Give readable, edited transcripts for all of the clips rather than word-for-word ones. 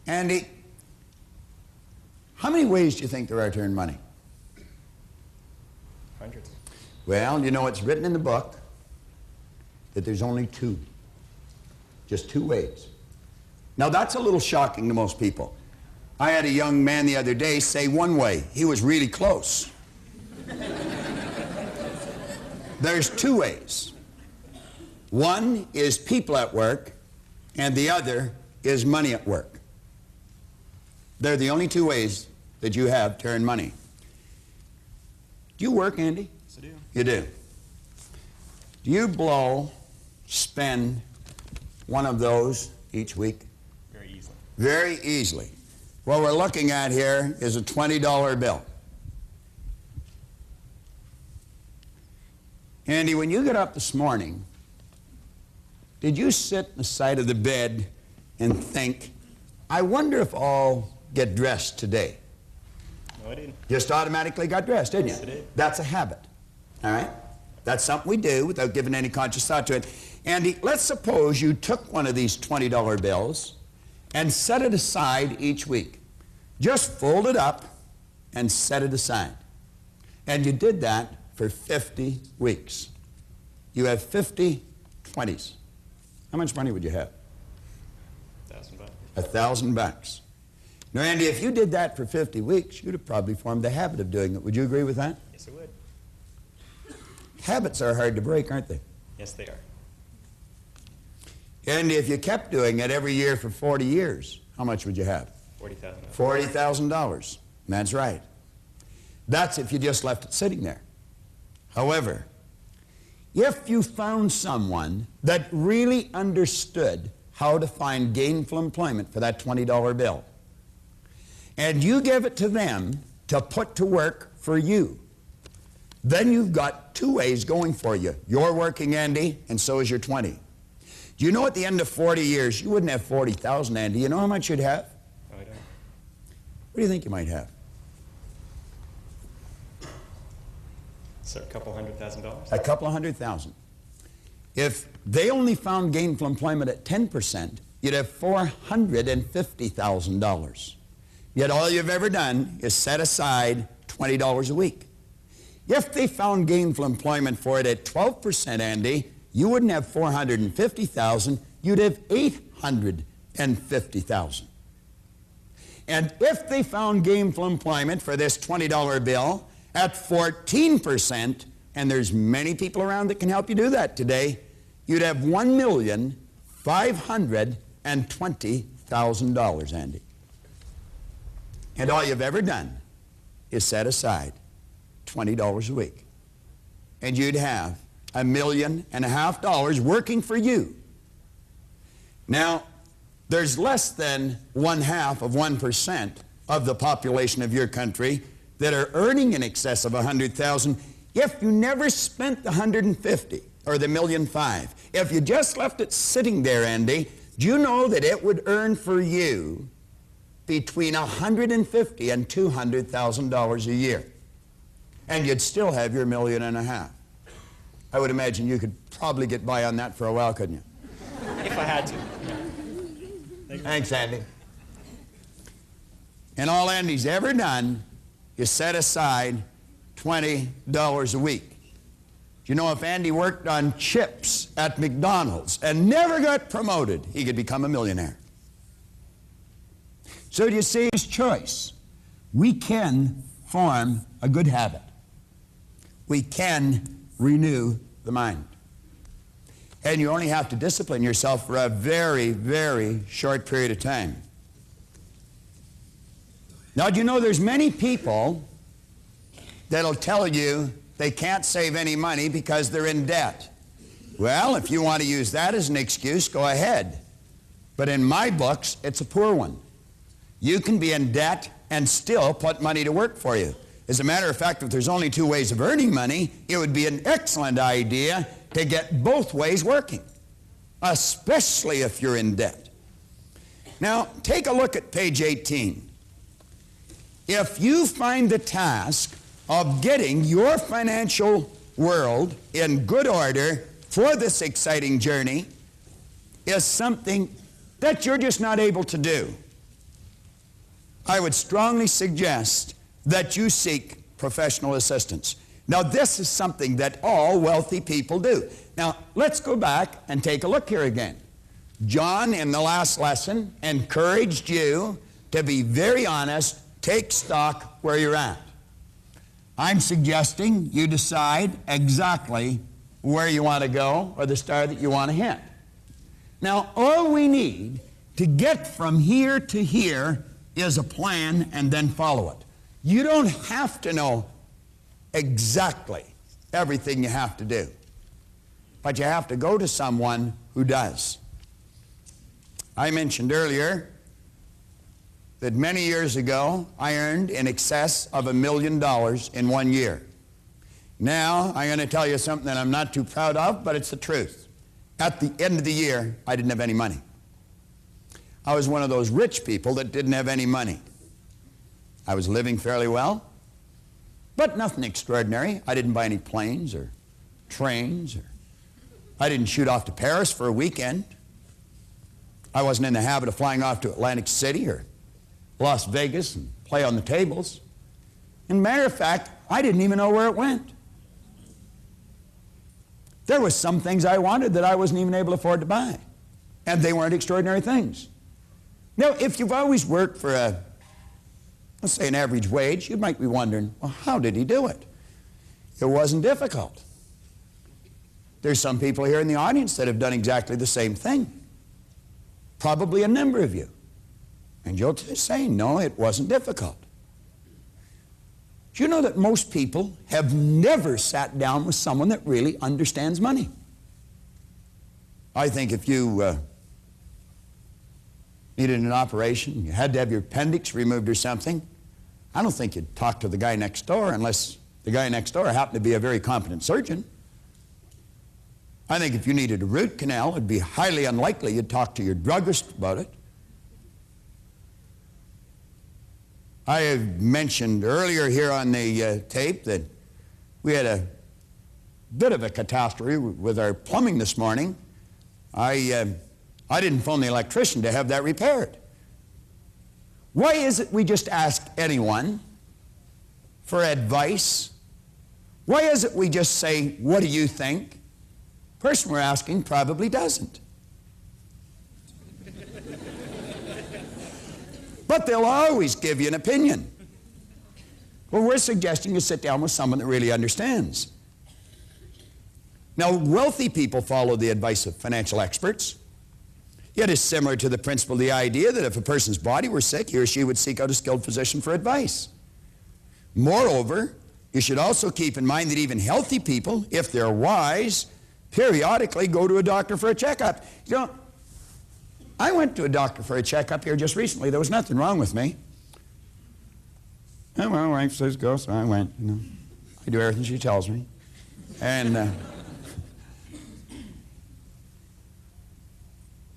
Andy, how many ways do you think there are to earn money? Hundreds. Well, you know, it's written in the book that there's only two. Just two ways. Now, that's a little shocking to most people. I had a young man the other day say one way. He was really close. There's two ways. One is people at work, and the other is money at work. They're the only two ways that you have to earn money. Do you work, Andy? Yes, I do. You do. Do you spend one of those each week? Very easily. Very easily. What we're looking at here is a $20 bill. Andy, when you got up this morning, did you sit on the side of the bed and think, I wonder if I'll get dressed today? No, I didn't. Just automatically got dressed, didn't you? Yes, I did. That's a habit, all right? That's something we do without giving any conscious thought to it. Andy, let's suppose you took one of these $20 bills and set it aside each week. Just fold it up and set it aside. And you did that for 50 weeks. You have 50 20s. How much money would you have? $1,000. $1,000. Now, Andy, if you did that for 50 weeks, you'd have probably formed the habit of doing it. Would you agree with that? Yes, I would. Habits are hard to break, aren't they? Yes, they are. And if you kept doing it every year for 40 years, how much would you have? $40,000. $40,000. That's right. That's if you just left it sitting there. However, if you found someone that really understood how to find gainful employment for that $20 bill, and you give it to them to put to work for you, then you've got two ways going for you. You're working, Andy, and so is your 20. Do you know at the end of 40 years, you wouldn't have 40,000, Andy. You know how much you'd have? No, I don't. What do you think you might have? So a couple $100,000? A couple of $100,000. If they only found gainful employment at 10%, you'd have $450,000. Yet all you've ever done is set aside $20 a week. If they found gainful employment for it at 12%, Andy, you wouldn't have $450,000, you'd have $850,000. And if they found gainful employment for this $20 bill at 14%, and there's many people around that can help you do that today, you'd have $1,520,000, Andy. And all you've ever done is set aside $20 a week. And you'd have $1.5 million working for you. Now, there's less than 0.5% of the population of your country that are earning in excess of $100,000 if you never spent the $150,000 or the $1.5 million. If you just left it sitting there, Andy, do you know that it would earn for you between $150,000 and $200,000 a year? And you'd still have your $1.5 million. I would imagine you could probably get by on that for a while, couldn't you? If I had to. Thanks, Andy. And all Andy's ever done is set aside $20 a week. Do you know if Andy worked on chips at McDonald's and never got promoted, he could become a millionaire? So do you see his choice? We can form a good habit. We can renew the mind. And you only have to discipline yourself for a very, very short period of time. Now, do you know there's many people that'll tell you they can't save any money because they're in debt? Well, if you want to use that as an excuse, go ahead. But in my books, it's a poor one. You can be in debt and still put money to work for you. As a matter of fact, if there's only two ways of earning money, it would be an excellent idea to get both ways working, especially if you're in debt. Now, take a look at page 18. If you find the task of getting your financial world in good order for this exciting journey is something that you're just not able to do, I would strongly suggest that you seek professional assistance. Now, this is something that all wealthy people do. Now, let's go back and take a look here again. John, in the last lesson, encouraged you to be very honest, take stock where you're at. I'm suggesting you decide exactly where you want to go or the star that you want to hit. Now, all we need to get from here to here is a plan and then follow it. You don't have to know exactly everything you have to do, but you have to go to someone who does. I mentioned earlier that many years ago I earned in excess of $1 million in 1 year. Now I'm going to tell you something that I'm not too proud of, but it's the truth. At the end of the year, I didn't have any money. I was one of those rich people that didn't have any money. I was living fairly well, but nothing extraordinary. I didn't buy any planes or trains, or I didn't shoot off to Paris for a weekend. I wasn't in the habit of flying off to Atlantic City or Las Vegas and play on the tables. And matter of fact, I didn't even know where it went. There were some things I wanted that I wasn't even able to afford to buy, and they weren't extraordinary things. Now, if you've always worked for let's say an average wage, you might be wondering, well, how did he do it? It wasn't difficult. There's some people here in the audience that have done exactly the same thing. Probably a number of you. And you'll say, no, it wasn't difficult. Do you know that most people have never sat down with someone that really understands money? I think if you needed an operation, you had to have your appendix removed or something, I don't think you'd talk to the guy next door unless the guy next door happened to be a very competent surgeon. I think if you needed a root canal, it'd be highly unlikely you'd talk to your druggist about it. I have mentioned earlier here on the tape that we had a bit of a catastrophe with our plumbing this morning. I didn't phone the electrician to have that repaired. Why is it we just ask anyone for advice? Why is it we just say, what do you think? The person we're asking probably doesn't. But they'll always give you an opinion. Well, we're suggesting you sit down with someone that really understands. Now, wealthy people follow the advice of financial experts. It is similar to the principle, the idea that if a person's body were sick, he or she would seek out a skilled physician for advice. Moreover, you should also keep in mind that even healthy people, if they're wise, periodically go to a doctor for a checkup. You know, I went to a doctor for a checkup here just recently. There was nothing wrong with me. And my wife says go, so I went. You know, I do everything she tells me. And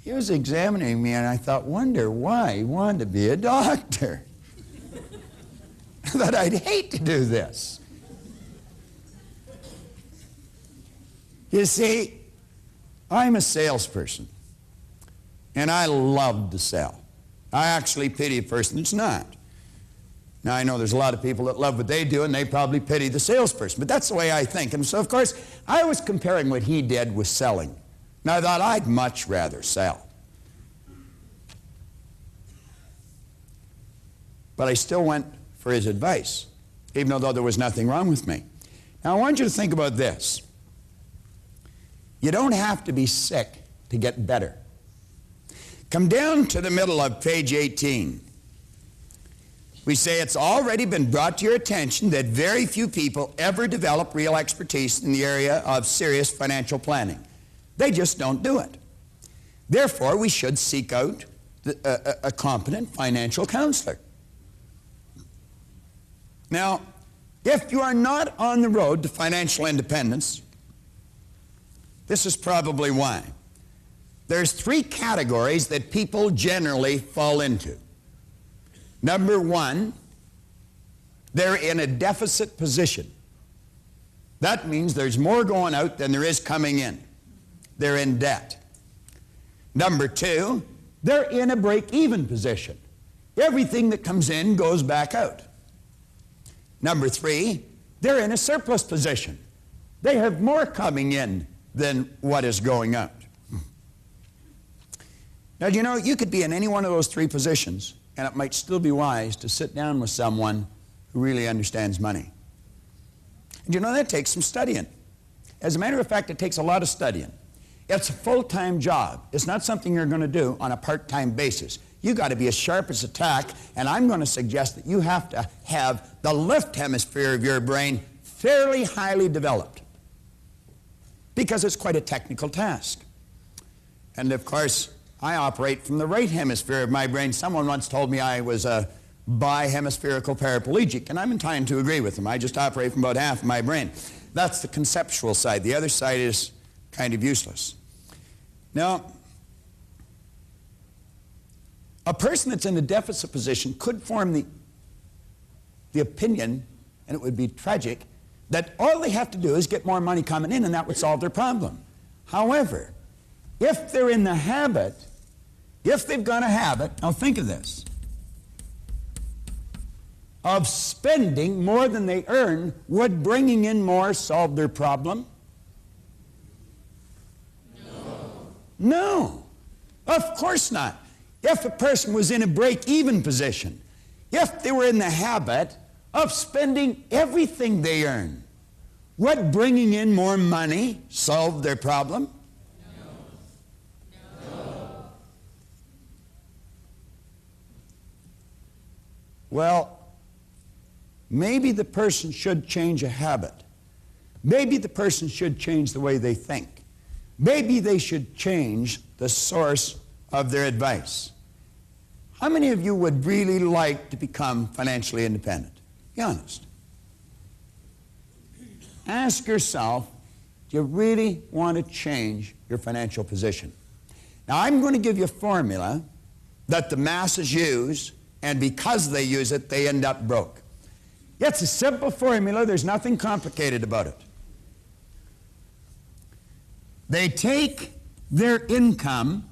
he was examining me, and I thought, wonder why he wanted to be a doctor. I thought I'd hate to do this. You see, I'm a salesperson, and I love to sell. I actually pity a person that's not. Now, I know there's a lot of people that love what they do, and they probably pity the salesperson, but that's the way I think. And so, of course, I was comparing what he did with selling. And I thought I'd much rather sell. But I still went for his advice, even though there was nothing wrong with me. Now, I want you to think about this. You don't have to be sick to get better. Come down to the middle of page 18. We say it's already been brought to your attention that very few people ever develop real expertise in the area of serious financial planning. They just don't do it. Therefore, we should seek out a competent financial counselor. Now, if you are not on the road to financial independence, this is probably why. There's three categories that people generally fall into. Number one, they're in a deficit position. That means there's more going out than there is coming in. They're in debt. Number two, they're in a break-even position. Everything that comes in goes back out. Number 3, they're in a surplus position. They have more coming in than what is going out. Now, you know, you could be in any one of those 3 positions, and it might still be wise to sit down with someone who really understands money. And you know, that takes some studying. As a matter of fact, it takes a lot of studying. It's a full-time job. It's not something you're going to do on a part-time basis. You've got to be as sharp as a tack, and I'm going to suggest that you have to have the left hemisphere of your brain fairly highly developed, because it's quite a technical task. And of course, I operate from the right hemisphere of my brain. Someone once told me I was a bihemispherical paraplegic, and I'm inclined to agree with them. I just operate from about half of my brain. That's the conceptual side. The other side is kind of useless. Now, a person that's in a deficit position could form the opinion, and it would be tragic, that all they have to do is get more money coming in and that would solve their problem. However, if they're in the habit, if they've got a habit, now think of this, of spending more than they earn, would bringing in more solve their problem? No, of course not. If a person was in a break-even position, if they were in the habit of spending everything they earn, would bringing in more money solve their problem? No. Well, maybe the person should change a habit. Maybe the person should change the way they think. Maybe they should change the source of their advice. How many of you would really like to become financially independent? Be honest. Ask yourself, do you really want to change your financial position? Now, I'm going to give you a formula that the masses use, and because they use it, they end up broke. It's a simple formula. There's nothing complicated about it. They take their income,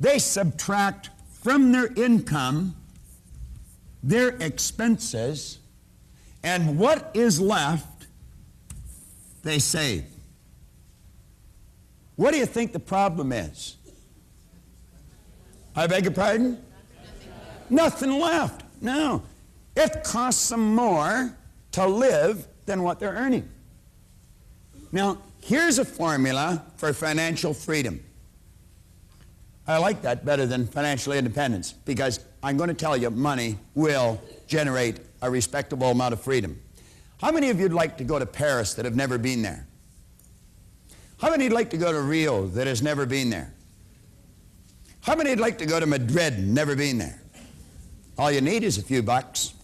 they subtract from their income their expenses, and what is left, they save. What do you think the problem is? I beg your pardon? Nothing left. No. It costs them more to live than what they're earning. Now, here's a formula for financial freedom. I like that better than financial independence, because I'm going to tell you money will generate a respectable amount of freedom. How many of you would like to go to Paris that have never been there? How many would like to go to Rio that has never been there? How many would like to go to Madrid and never been there? All you need is a few bucks.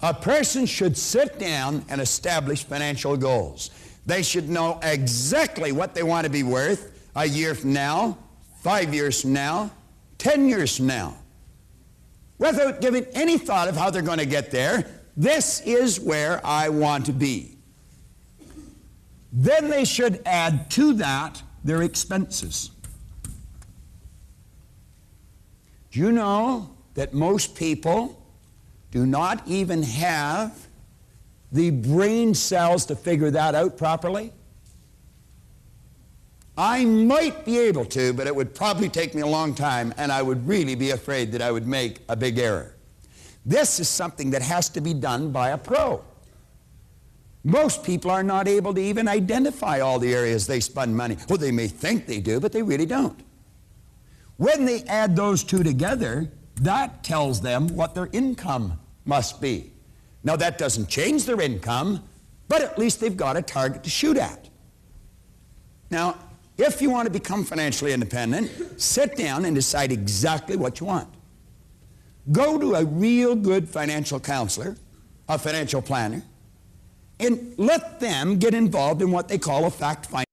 A person should sit down and establish financial goals. They should know exactly what they want to be worth a year from now, 5 years from now, 10 years from now. Without giving any thought of how they're going to get there, this is where I want to be. Then they should add to that their expenses. Do you know that most people do not even have the brain cells to figure that out properly? I might be able to, but it would probably take me a long time, and I would really be afraid that I would make a big error. This is something that has to be done by a pro. Most people are not able to even identify all the areas they spend money. Well, they may think they do, but they really don't. When they add those two together, that tells them what their income must be. Now, that doesn't change their income, but at least they've got a target to shoot at. Now, if you want to become financially independent, sit down and decide exactly what you want. Go to a real good financial counselor, a financial planner, and let them get involved in what they call a fact-finding